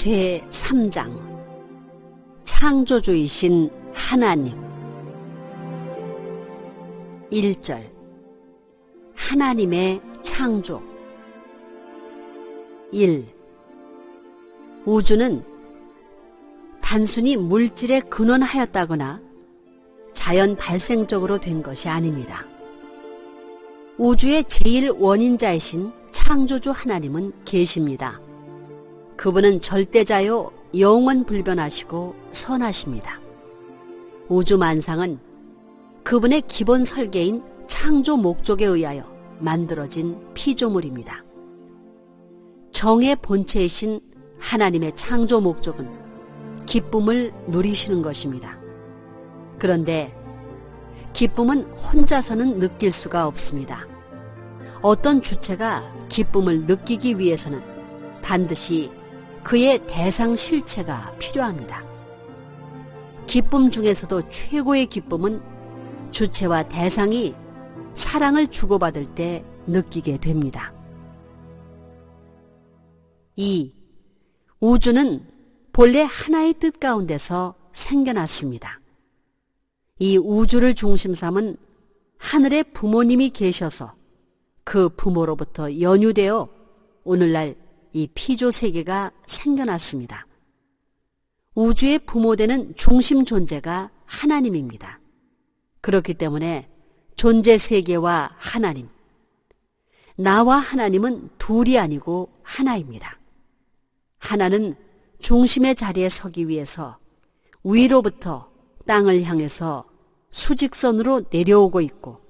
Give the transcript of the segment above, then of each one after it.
제3장 창조주이신 하나님. 1절 하나님의 창조. 1. 우주는 단순히 물질에 근원하였다거나 자연 발생적으로 된 것이 아닙니다. 우주의 제일 원인자이신 창조주 하나님은 계십니다. 그분은 절대자요 영원 불변하시고 선하십니다. 우주 만상은 그분의 기본 설계인 창조 목적에 의하여 만들어진 피조물입니다. 정의 본체이신 하나님의 창조 목적은 기쁨을 누리시는 것입니다. 그런데 기쁨은 혼자서는 느낄 수가 없습니다. 어떤 주체가 기쁨을 느끼기 위해서는 반드시 그의 대상 실체가 필요합니다. 기쁨 중에서도 최고의 기쁨은 주체와 대상이 사랑을 주고받을 때 느끼게 됩니다. 2. 우주는 본래 하나의 뜻 가운데서 생겨났습니다. 이 우주를 중심 삼은 하늘의 부모님이 계셔서 그 부모로부터 연유되어 오늘날 이 피조 세계가 생겨났습니다. 우주의 부모되는 중심 존재가 하나님입니다. 그렇기 때문에 존재 세계와 하나님, 나와 하나님은 둘이 아니고 하나입니다. 하나는 중심의 자리에 서기 위해서 위로부터 땅을 향해서 수직선으로 내려오고 있고,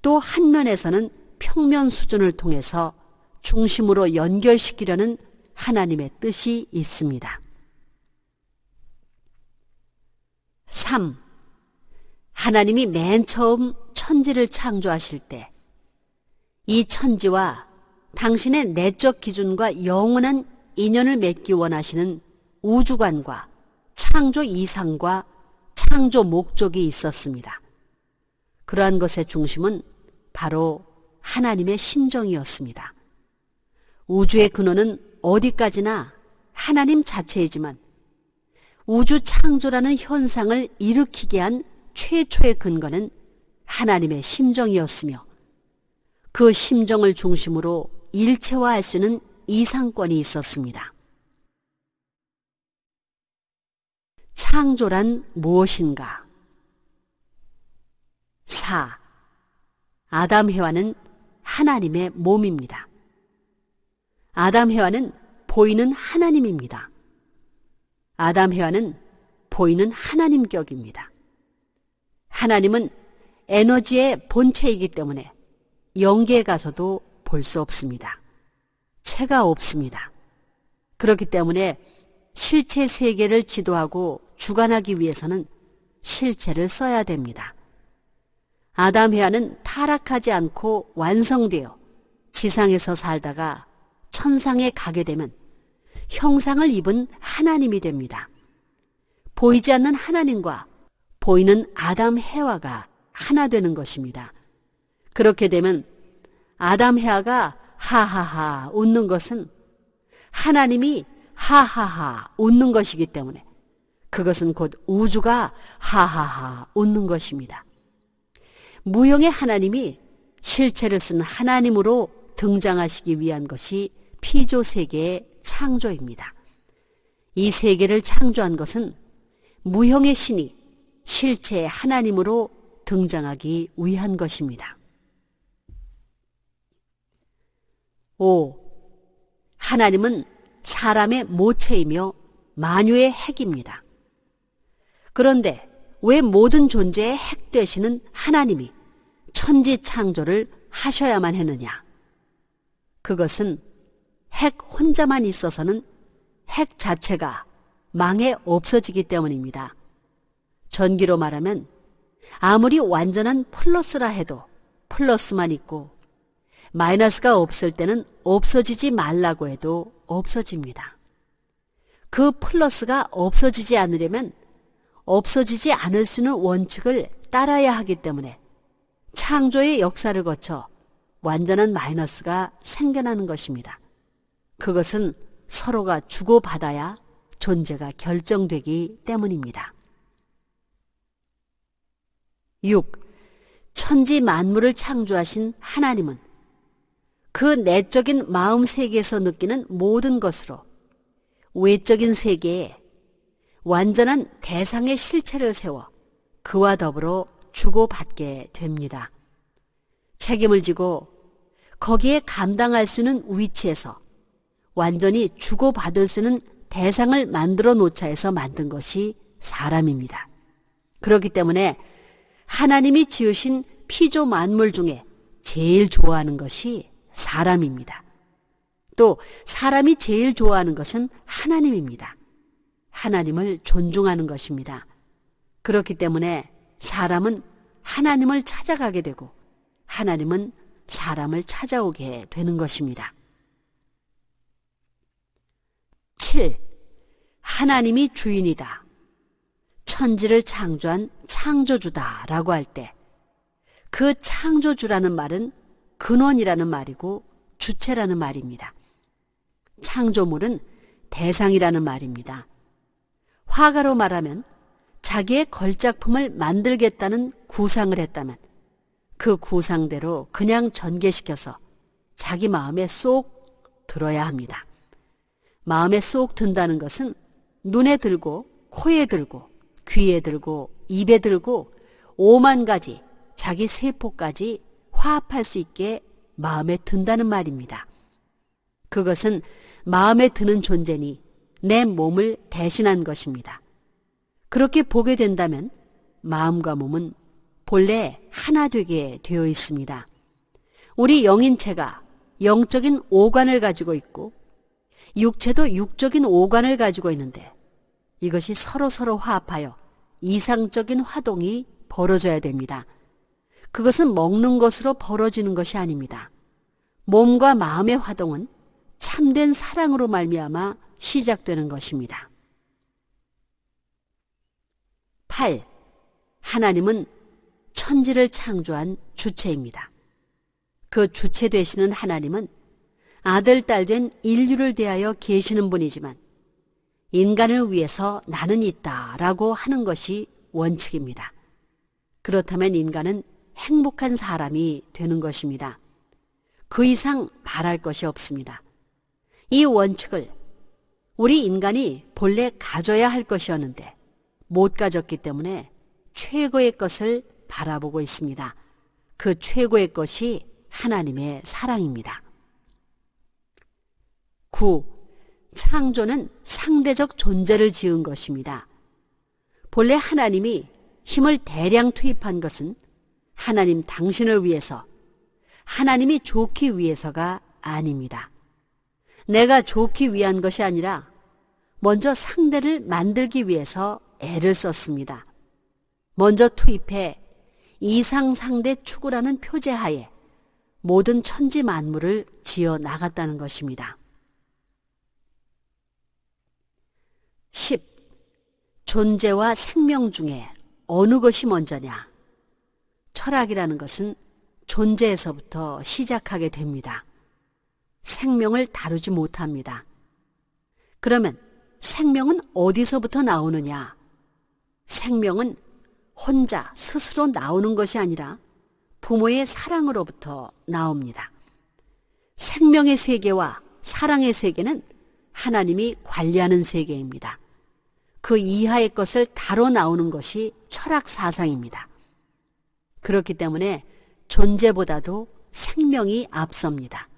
또 한 면에서는 평면 수준을 통해서 중심으로 연결시키려는 하나님의 뜻이 있습니다. 3. 하나님이 맨 처음 천지를 창조하실 때 이 천지와 당신의 내적 기준과 영원한 인연을 맺기 원하시는 우주관과 창조 이상과 창조 목적이 있었습니다. 그러한 것의 중심은 바로 하나님의 심정이었습니다. 우주의 근원은 어디까지나 하나님 자체이지만 우주 창조라는 현상을 일으키게 한 최초의 근거는 하나님의 심정이었으며, 그 심정을 중심으로 일체화할 수 있는 이상권이 있었습니다. 창조란 무엇인가? 4. 아담 해와는 하나님의 몸입니다. 아담 해와는 보이는 하나님입니다. 아담 해와는 보이는 하나님격입니다. 하나님은 에너지의 본체이기 때문에 영계에 가서도 볼 수 없습니다. 체가 없습니다. 그렇기 때문에 실체 세계를 지도하고 주관하기 위해서는 실체를 써야 됩니다. 아담 해와는 타락하지 않고 완성되어 지상에서 살다가 천상에 가게 되면 형상을 입은 하나님이 됩니다. 보이지 않는 하나님과 보이는 아담 해와가 하나 되는 것입니다. 그렇게 되면 아담 해와가 하하하 웃는 것은 하나님이 하하하 웃는 것이기 때문에 그것은 곧 우주가 하하하 웃는 것입니다. 무형의 하나님이 실체를 쓴 하나님으로 등장하시기 위한 것이 피조 세계의 창조입니다. 이 세계를 창조한 것은 무형의 신이 실체의 하나님으로 등장하기 위한 것입니다. 5. 하나님은 사람의 모체이며 만유의 핵입니다. 그런데 왜 모든 존재의 핵 되시는 하나님이 천지 창조를 하셔야만 했느냐? 그것은 핵 혼자만 있어서는 핵 자체가 망해 없어지기 때문입니다. 전기로 말하면 아무리 완전한 플러스라 해도 플러스만 있고, 마이너스가 없을 때는 없어지지 말라고 해도 없어집니다. 그 플러스가 없어지지 않으려면 없어지지 않을 수 있는 원칙을 따라야 하기 때문에 창조의 역사를 거쳐 완전한 마이너스가 생겨나는 것입니다. 그것은 서로가 주고받아야 존재가 결정되기 때문입니다. 6. 천지 만물을 창조하신 하나님은 그 내적인 마음 세계에서 느끼는 모든 것으로 외적인 세계에 완전한 대상의 실체를 세워 그와 더불어 주고받게 됩니다. 책임을 지고 거기에 감당할 수 있는 위치에서 완전히 주고받을 수 있는 대상을 만들어 놓자 해서 만든 것이 사람입니다. 그렇기 때문에 하나님이 지으신 피조 만물 중에 제일 좋아하는 것이 사람입니다. 또 사람이 제일 좋아하는 것은 하나님입니다. 하나님을 존중하는 것입니다. 그렇기 때문에 사람은 하나님을 찾아가게 되고 하나님은 사람을 찾아오게 되는 것입니다. 7. 하나님이 주인이다. 천지를 창조한 창조주다 라고 할 때 그 창조주라는 말은 근원이라는 말이고 주체라는 말입니다. 창조물은 대상이라는 말입니다. 화가로 말하면 자기의 걸작품을 만들겠다는 구상을 했다면 그 구상대로 그냥 전개시켜서 자기 마음에 쏙 들어야 합니다. 마음에 쏙 든다는 것은 눈에 들고 코에 들고 귀에 들고 입에 들고 5만 가지 자기 세포까지 화합할 수 있게 마음에 든다는 말입니다. 그것은 마음에 드는 존재니 내 몸을 대신한 것입니다. 그렇게 보게 된다면 마음과 몸은 본래 하나 되게 되어 있습니다. 우리 영인체가 영적인 오관을 가지고 있고 육체도 육적인 오관을 가지고 있는데 이것이 서로 화합하여 이상적인 화동이 벌어져야 됩니다. 그것은 먹는 것으로 벌어지는 것이 아닙니다. 몸과 마음의 화동은 참된 사랑으로 말미암아 시작되는 것입니다. 8. 하나님은 천지를 창조한 주체입니다. 그 주체 되시는 하나님은 아들, 딸 된 인류를 대하여 계시는 분이지만 인간을 위해서 나는 있다라고 하는 것이 원칙입니다. 그렇다면 인간은 행복한 사람이 되는 것입니다. 그 이상 바랄 것이 없습니다. 이 원칙을 우리 인간이 본래 가져야 할 것이었는데 못 가졌기 때문에 최고의 것을 바라보고 있습니다. 그 최고의 것이 하나님의 사랑입니다. 9. 창조는 상대적 존재를 지은 것입니다. 본래 하나님이 힘을 대량 투입한 것은 하나님 당신을 위해서, 하나님이 좋기 위해서가 아닙니다. 내가 좋기 위한 것이 아니라 먼저 상대를 만들기 위해서 애를 썼습니다. 먼저 투입해 이상상대 추구라는 표제하에 모든 천지 만물을 지어 나갔다는 것입니다. 10. 존재와 생명 중에 어느 것이 먼저냐? 철학이라는 것은 존재에서부터 시작하게 됩니다. 생명을 다루지 못합니다. 그러면 생명은 어디서부터 나오느냐? 생명은 혼자 스스로 나오는 것이 아니라 부모의 사랑으로부터 나옵니다. 생명의 세계와 사랑의 세계는 하나님이 관리하는 세계입니다. 그 이하의 것을 다뤄 나오는 것이 철학 사상입니다. 그렇기 때문에 존재보다도 생명이 앞섭니다.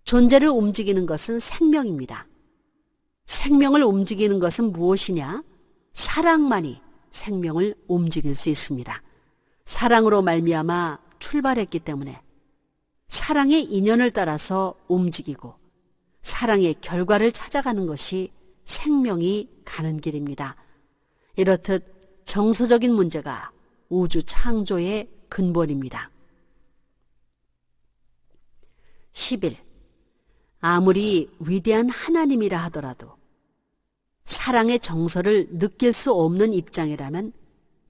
존재를 움직이는 것은 생명입니다. 생명을 움직이는 것은 무엇이냐? 사랑만이 생명을 움직일 수 있습니다. 사랑으로 말미암아 출발했기 때문에 사랑의 인연을 따라서 움직이고 사랑의 결과를 찾아가는 것이 생명이 가는 길입니다. 이렇듯 정서적인 문제가 우주 창조의 근본입니다. 11. 아무리 위대한 하나님이라 하더라도 사랑의 정서를 느낄 수 없는 입장이라면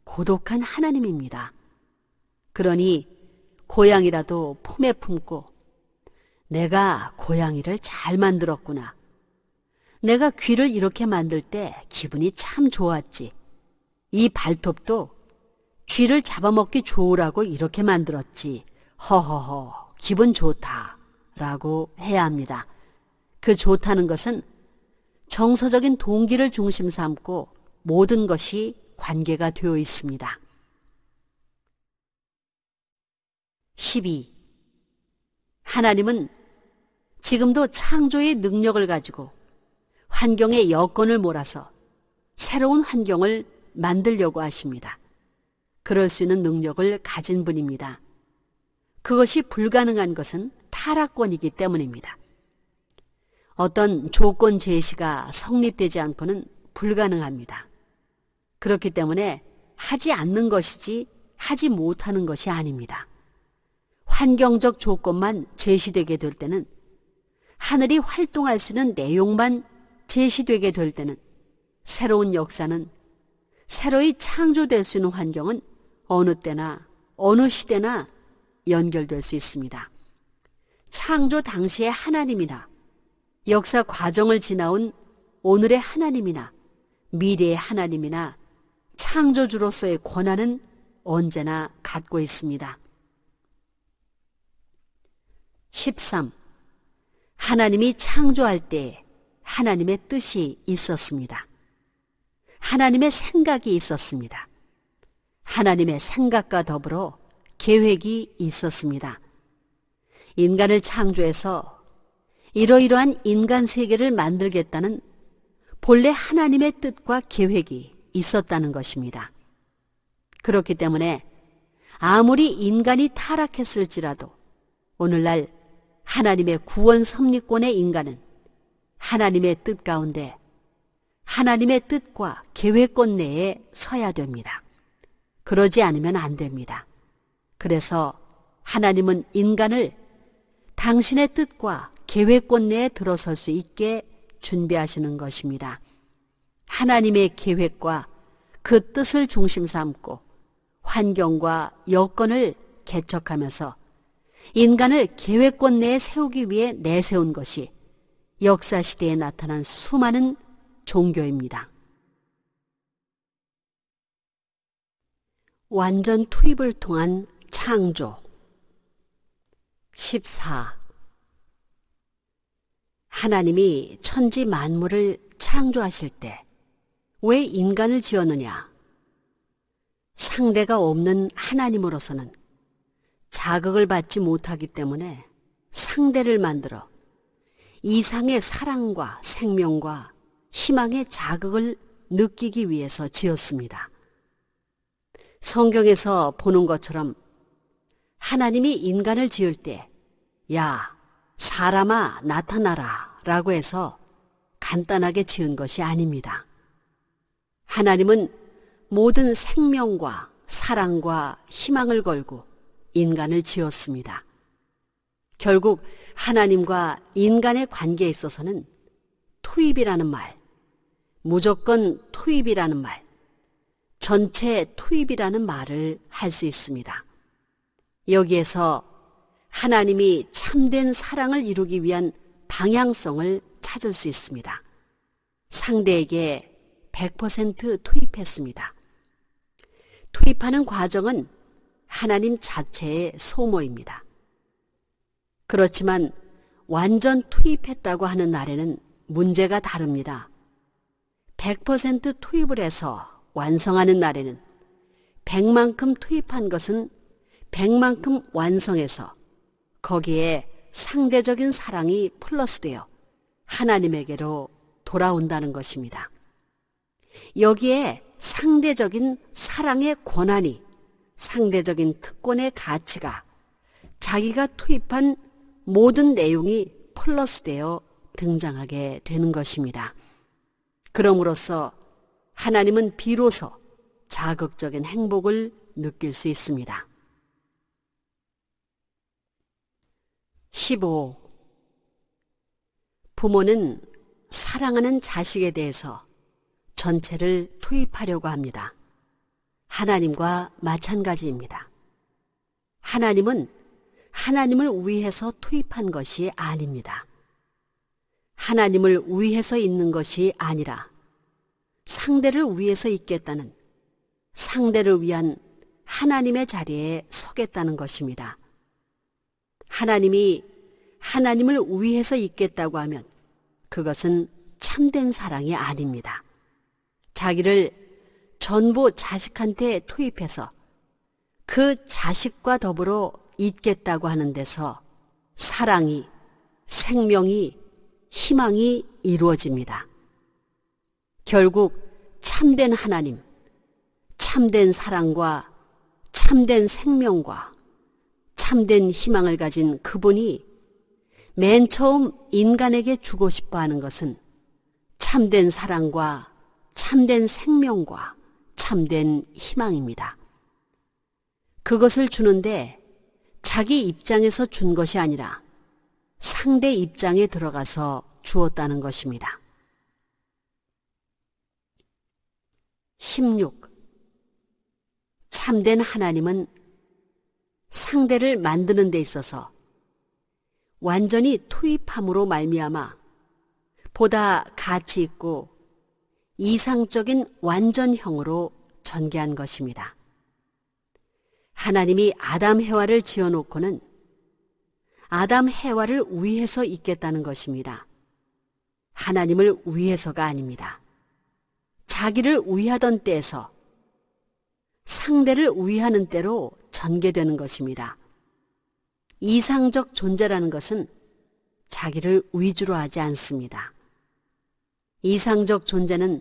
고독한 하나님입니다. 그러니 고양이라도 품에 품고 내가 고양이를 잘 만들었구나, 내가 귀를 이렇게 만들 때 기분이 참 좋았지. 이 발톱도 쥐를 잡아먹기 좋으라고 이렇게 만들었지. 허허허, 기분 좋다. 라고 해야 합니다. 그 좋다는 것은 정서적인 동기를 중심 삼고 모든 것이 관계가 되어 있습니다. 12. 하나님은 지금도 창조의 능력을 가지고 환경의 여건을 몰아서 새로운 환경을 만들려고 하십니다. 그럴 수 있는 능력을 가진 분입니다. 그것이 불가능한 것은 타락권이기 때문입니다. 어떤 조건 제시가 성립되지 않고는 불가능합니다. 그렇기 때문에 하지 않는 것이지 하지 못하는 것이 아닙니다. 환경적 조건만 제시되게 될 때는, 하늘이 활동할 수 있는 내용만 제시되게 될 때는 새로운 역사는, 새로이 창조될 수 있는 환경은 어느 때나 어느 시대나 연결될 수 있습니다. 창조 당시의 하나님이나 역사 과정을 지나온 오늘의 하나님이나 미래의 하나님이나 창조주로서의 권한은 언제나 갖고 있습니다. 13. 하나님이 창조할 때 하나님의 뜻이 있었습니다. 하나님의 생각이 있었습니다. 하나님의 생각과 더불어 계획이 있었습니다. 인간을 창조해서 이러이러한 인간 세계를 만들겠다는 본래 하나님의 뜻과 계획이 있었다는 것입니다. 그렇기 때문에 아무리 인간이 타락했을지라도 오늘날 하나님의 구원 섭리권의 인간은 하나님의 뜻 가운데 하나님의 뜻과 계획권 내에 서야 됩니다. 그러지 않으면 안 됩니다. 그래서 하나님은 인간을 당신의 뜻과 계획권 내에 들어설 수 있게 준비하시는 것입니다. 하나님의 계획과 그 뜻을 중심 삼고 환경과 여건을 개척하면서 인간을 계획권 내에 세우기 위해 내세운 것이 역사시대에 나타난 수많은 종교입니다. 완전 투입을 통한 창조. 14. 하나님이 천지 만물을 창조하실 때 왜 인간을 지었느냐? 상대가 없는 하나님으로서는 자극을 받지 못하기 때문에 상대를 만들어 이상의 사랑과 생명과 희망의 자극을 느끼기 위해서 지었습니다. 성경에서 보는 것처럼 하나님이 인간을 지을 때, 야, 사람아 나타나라 라고 해서 간단하게 지은 것이 아닙니다. 하나님은 모든 생명과 사랑과 희망을 걸고 인간을 지었습니다. 결국 하나님과 인간의 관계에 있어서는 투입이라는 말, 무조건 투입이라는 말, 전체 투입이라는 말을 할 수 있습니다. 여기에서 하나님이 참된 사랑을 이루기 위한 방향성을 찾을 수 있습니다. 상대에게 100% 투입했습니다. 투입하는 과정은 하나님 자체의 소모입니다. 그렇지만 완전 투입했다고 하는 날에는 문제가 다릅니다. 100% 투입을 해서 완성하는 날에는 100만큼 투입한 것은 100만큼 완성해서 거기에 상대적인 사랑이 플러스되어 하나님에게로 돌아온다는 것입니다. 여기에 상대적인 사랑의 권한이, 상대적인 특권의 가치가 자기가 투입한 모든 내용이 플러스되어 등장하게 되는 것입니다. 그럼으로써 하나님은 비로소 자극적인 행복을 느낄 수 있습니다. 15. 부모는 사랑하는 자식에 대해서 전체를 투입하려고 합니다. 하나님과 마찬가지입니다. 하나님은 하나님을 위해서 투입한 것이 아닙니다. 하나님을 위해서 있는 것이 아니라 상대를 위해서 있겠다는, 상대를 위한 하나님의 자리에 서겠다는 것입니다. 하나님이 하나님을 위해서 있겠다고 하면 그것은 참된 사랑이 아닙니다. 자기를 전부 자식한테 투입해서 그 자식과 더불어 있겠다고 하는 데서 사랑이, 생명이, 희망이 이루어집니다. 결국 참된 하나님, 참된 사랑과 참된 생명과 참된 희망을 가진 그분이 맨 처음 인간에게 주고 싶어 하는 것은 참된 사랑과 참된 생명과 참된 희망입니다. 그것을 주는데 자기 입장에서 준 것이 아니라 상대 입장에 들어가서 주었다는 것입니다. 16. 참된 하나님은 상대를 만드는 데 있어서 완전히 투입함으로 말미암아 보다 가치 있고 이상적인 완전형으로 전개한 것입니다. 하나님이 아담 해와를 지어놓고는 아담 해와를 위해서 있겠다는 것입니다. 하나님을 위해서가 아닙니다. 자기를 위하던 때에서 상대를 위하는 때로 전개되는 것입니다. 이상적 존재라는 것은 자기를 위주로 하지 않습니다. 이상적 존재는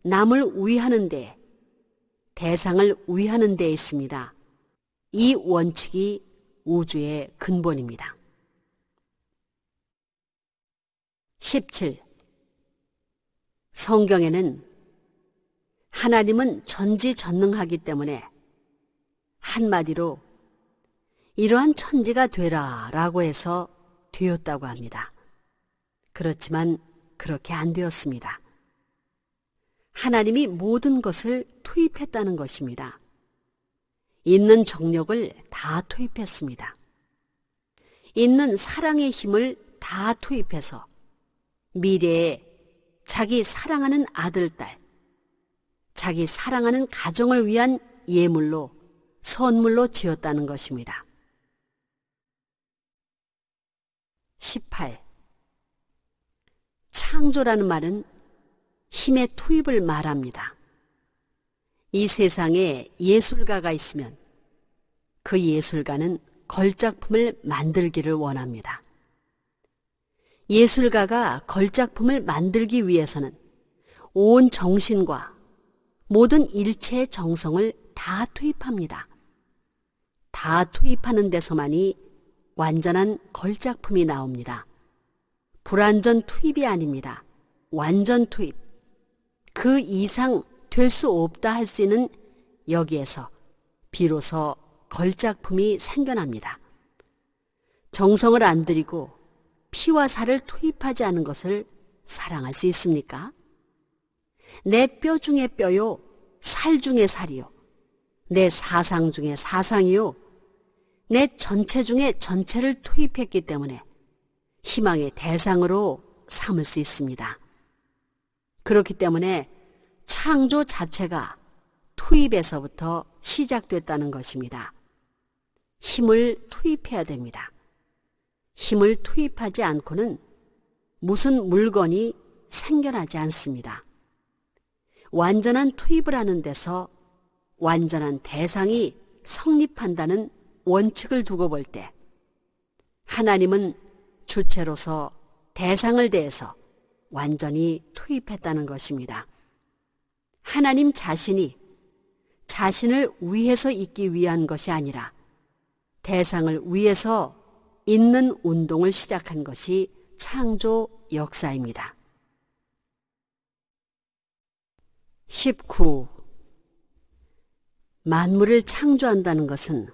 남을 위하는 데, 대상을 위하는 데 있습니다. 이 원칙이 우주의 근본입니다. 17. 성경에는 하나님은 전지전능하기 때문에 한마디로 이러한 천지가 되라 라고 해서 되었다고 합니다. 그렇지만 그렇게 안 되었습니다. 하나님이 모든 것을 투입했다는 것입니다. 있는 정력을 다 투입했습니다. 있는 사랑의 힘을 다 투입해서 미래에 자기 사랑하는 아들, 딸, 자기 사랑하는 가정을 위한 예물로, 선물로 지었다는 것입니다. 18. 창조라는 말은 힘의 투입을 말합니다. 이 세상에 예술가가 있으면 그 예술가는 걸작품을 만들기를 원합니다. 예술가가 걸작품을 만들기 위해서는 온 정신과 모든 일체의 정성을 다 투입합니다. 다 투입하는 데서만이 완전한 걸작품이 나옵니다. 불완전 투입이 아닙니다. 완전 투입. 그 이상 될 수 없다 할 수 있는 여기에서 비로소 걸작품이 생겨납니다. 정성을 안 들이고 피와 살을 투입하지 않은 것을 사랑할 수 있습니까? 내 뼈 중에 뼈요, 살 중에 살이요, 내 사상 중에 사상이요, 내 전체 중에 전체를 투입했기 때문에 희망의 대상으로 삼을 수 있습니다. 그렇기 때문에 창조 자체가 투입에서부터 시작됐다는 것입니다. 힘을 투입해야 됩니다. 힘을 투입하지 않고는 무슨 물건이 생겨나지 않습니다. 완전한 투입을 하는 데서 완전한 대상이 성립한다는 원칙을 두고 볼 때 하나님은 주체로서 대상을 대해서 완전히 투입했다는 것입니다. 하나님 자신이 자신을 위해서 있기 위한 것이 아니라 대상을 위해서 있는 운동을 시작한 것이 창조 역사입니다. 19. 만물을 창조한다는 것은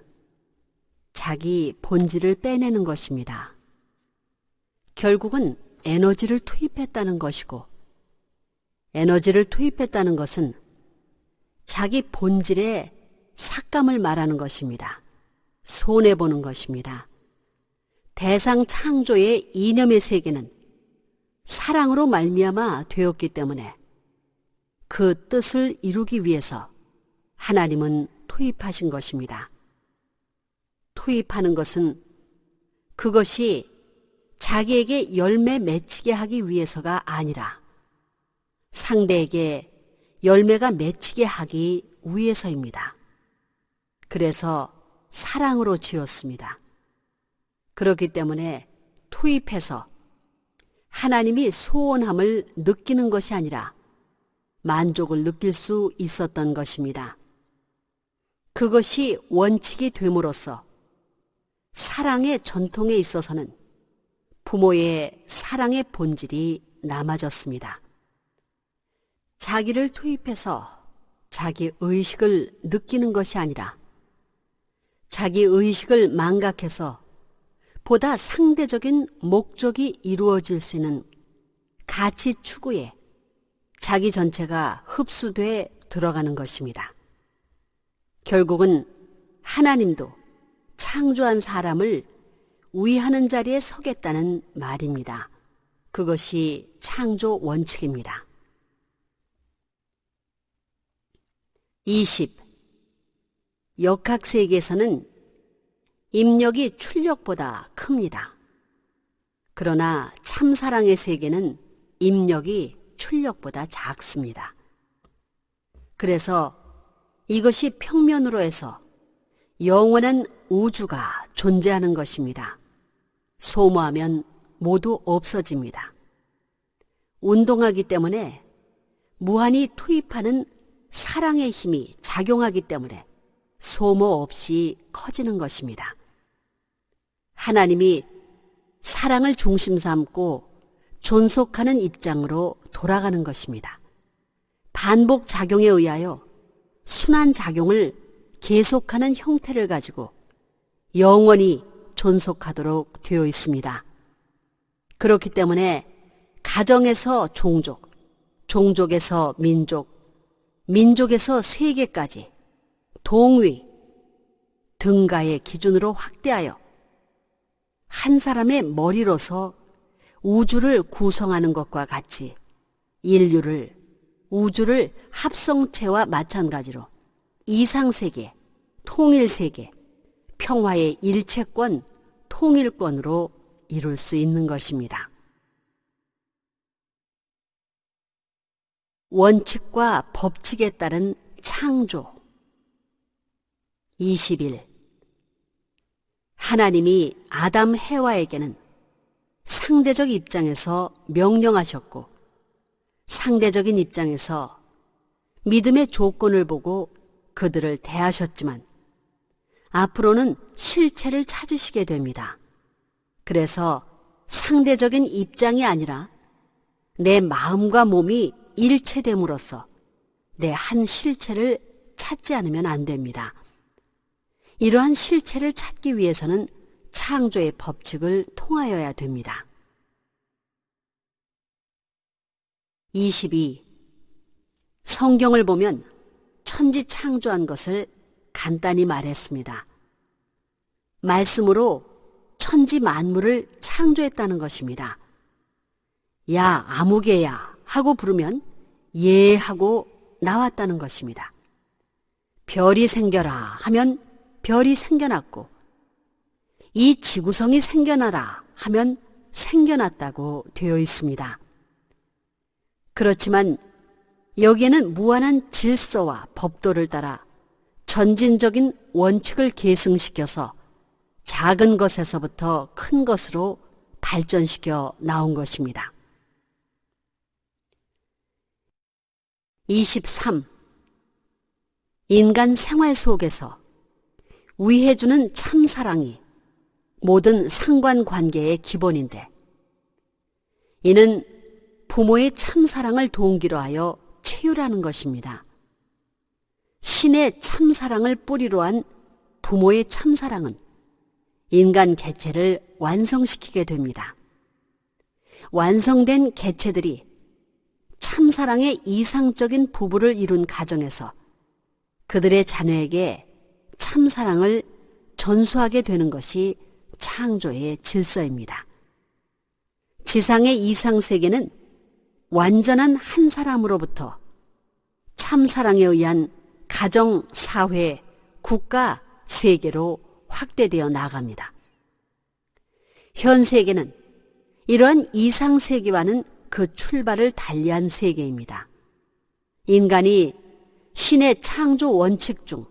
자기 본질을 빼내는 것입니다. 결국은 에너지를 투입했다는 것이고, 에너지를 투입했다는 것은 자기 본질의 삭감을 말하는 것입니다. 손해보는 것입니다. 대상 창조의 이념의 세계는 사랑으로 말미암아 되었기 때문에 그 뜻을 이루기 위해서 하나님은 투입하신 것입니다. 투입하는 것은 그것이 자기에게 열매 맺히게 하기 위해서가 아니라 상대에게 열매가 맺히게 하기 위해서입니다. 그래서 사랑으로 지었습니다. 그렇기 때문에 투입해서 하나님이 소원함을 느끼는 것이 아니라 만족을 느낄 수 있었던 것입니다. 그것이 원칙이 됨으로써 사랑의 전통에 있어서는 부모의 사랑의 본질이 남아졌습니다. 자기를 투입해서 자기 의식을 느끼는 것이 아니라 자기 의식을 망각해서 보다 상대적인 목적이 이루어질 수 있는 가치 추구에 자기 전체가 흡수돼 들어가는 것입니다. 결국은 하나님도 창조한 사람을 위하는 자리에 서겠다는 말입니다. 그것이 창조 원칙입니다. 20. 역학세계에서는 입력이 출력보다 큽니다. 그러나 참사랑의 세계는 입력이 출력보다 작습니다. 그래서 이것이 평면으로 해서 영원한 우주가 존재하는 것입니다. 소모하면 모두 없어집니다. 운동하기 때문에 무한히 투입하는 사랑의 힘이 작용하기 때문에 소모 없이 커지는 것입니다. 하나님이 사랑을 중심 삼고 존속하는 입장으로 돌아가는 것입니다. 반복 작용에 의하여 순환 작용을 계속하는 형태를 가지고 영원히 존속하도록 되어 있습니다. 그렇기 때문에 가정에서 종족, 종족에서 민족, 민족에서 세계까지 동위, 등가의 기준으로 확대하여 한 사람의 머리로서 우주를 구성하는 것과 같이 인류를, 우주를 합성체와 마찬가지로 이상세계, 통일세계, 평화의 일체권, 통일권으로 이룰 수 있는 것입니다. 원칙과 법칙에 따른 창조. 21. 하나님이 아담 해와에게는 상대적 입장에서 명령하셨고 상대적인 입장에서 믿음의 조건을 보고 그들을 대하셨지만 앞으로는 실체를 찾으시게 됩니다. 그래서 상대적인 입장이 아니라 내 마음과 몸이 일체됨으로써 내 한 실체를 찾지 않으면 안 됩니다. 이러한 실체를 찾기 위해서는 창조의 법칙을 통하여야 됩니다. 22. 성경을 보면 천지 창조한 것을 간단히 말했습니다. 말씀으로 천지 만물을 창조했다는 것입니다. 야, 아무개야 하고 부르면 예 하고 나왔다는 것입니다. 별이 생겨라 하면 별이 생겨났고 이 지구성이 생겨나라 하면 생겨났다고 되어 있습니다. 그렇지만 여기에는 무한한 질서와 법도를 따라 전진적인 원칙을 계승시켜서 작은 것에서부터 큰 것으로 발전시켜 나온 것입니다. 23. 인간 생활 속에서 위해주는 참사랑이 모든 상관관계의 기본인데 이는 부모의 참사랑을 동기로 하여 체유라는 것입니다. 신의 참사랑을 뿌리로 한 부모의 참사랑은 인간 개체를 완성시키게 됩니다. 완성된 개체들이 참사랑의 이상적인 부부를 이룬 가정에서 그들의 자녀에게 참사랑을 전수하게 되는 것이 창조의 질서입니다. 지상의 이상세계는 완전한 한 사람으로부터 참사랑에 의한 가정, 사회, 국가, 세계로 확대되어 나갑니다. 현 세계는 이러한 이상세계와는 그 출발을 달리한 세계입니다. 인간이 신의 창조 원칙 중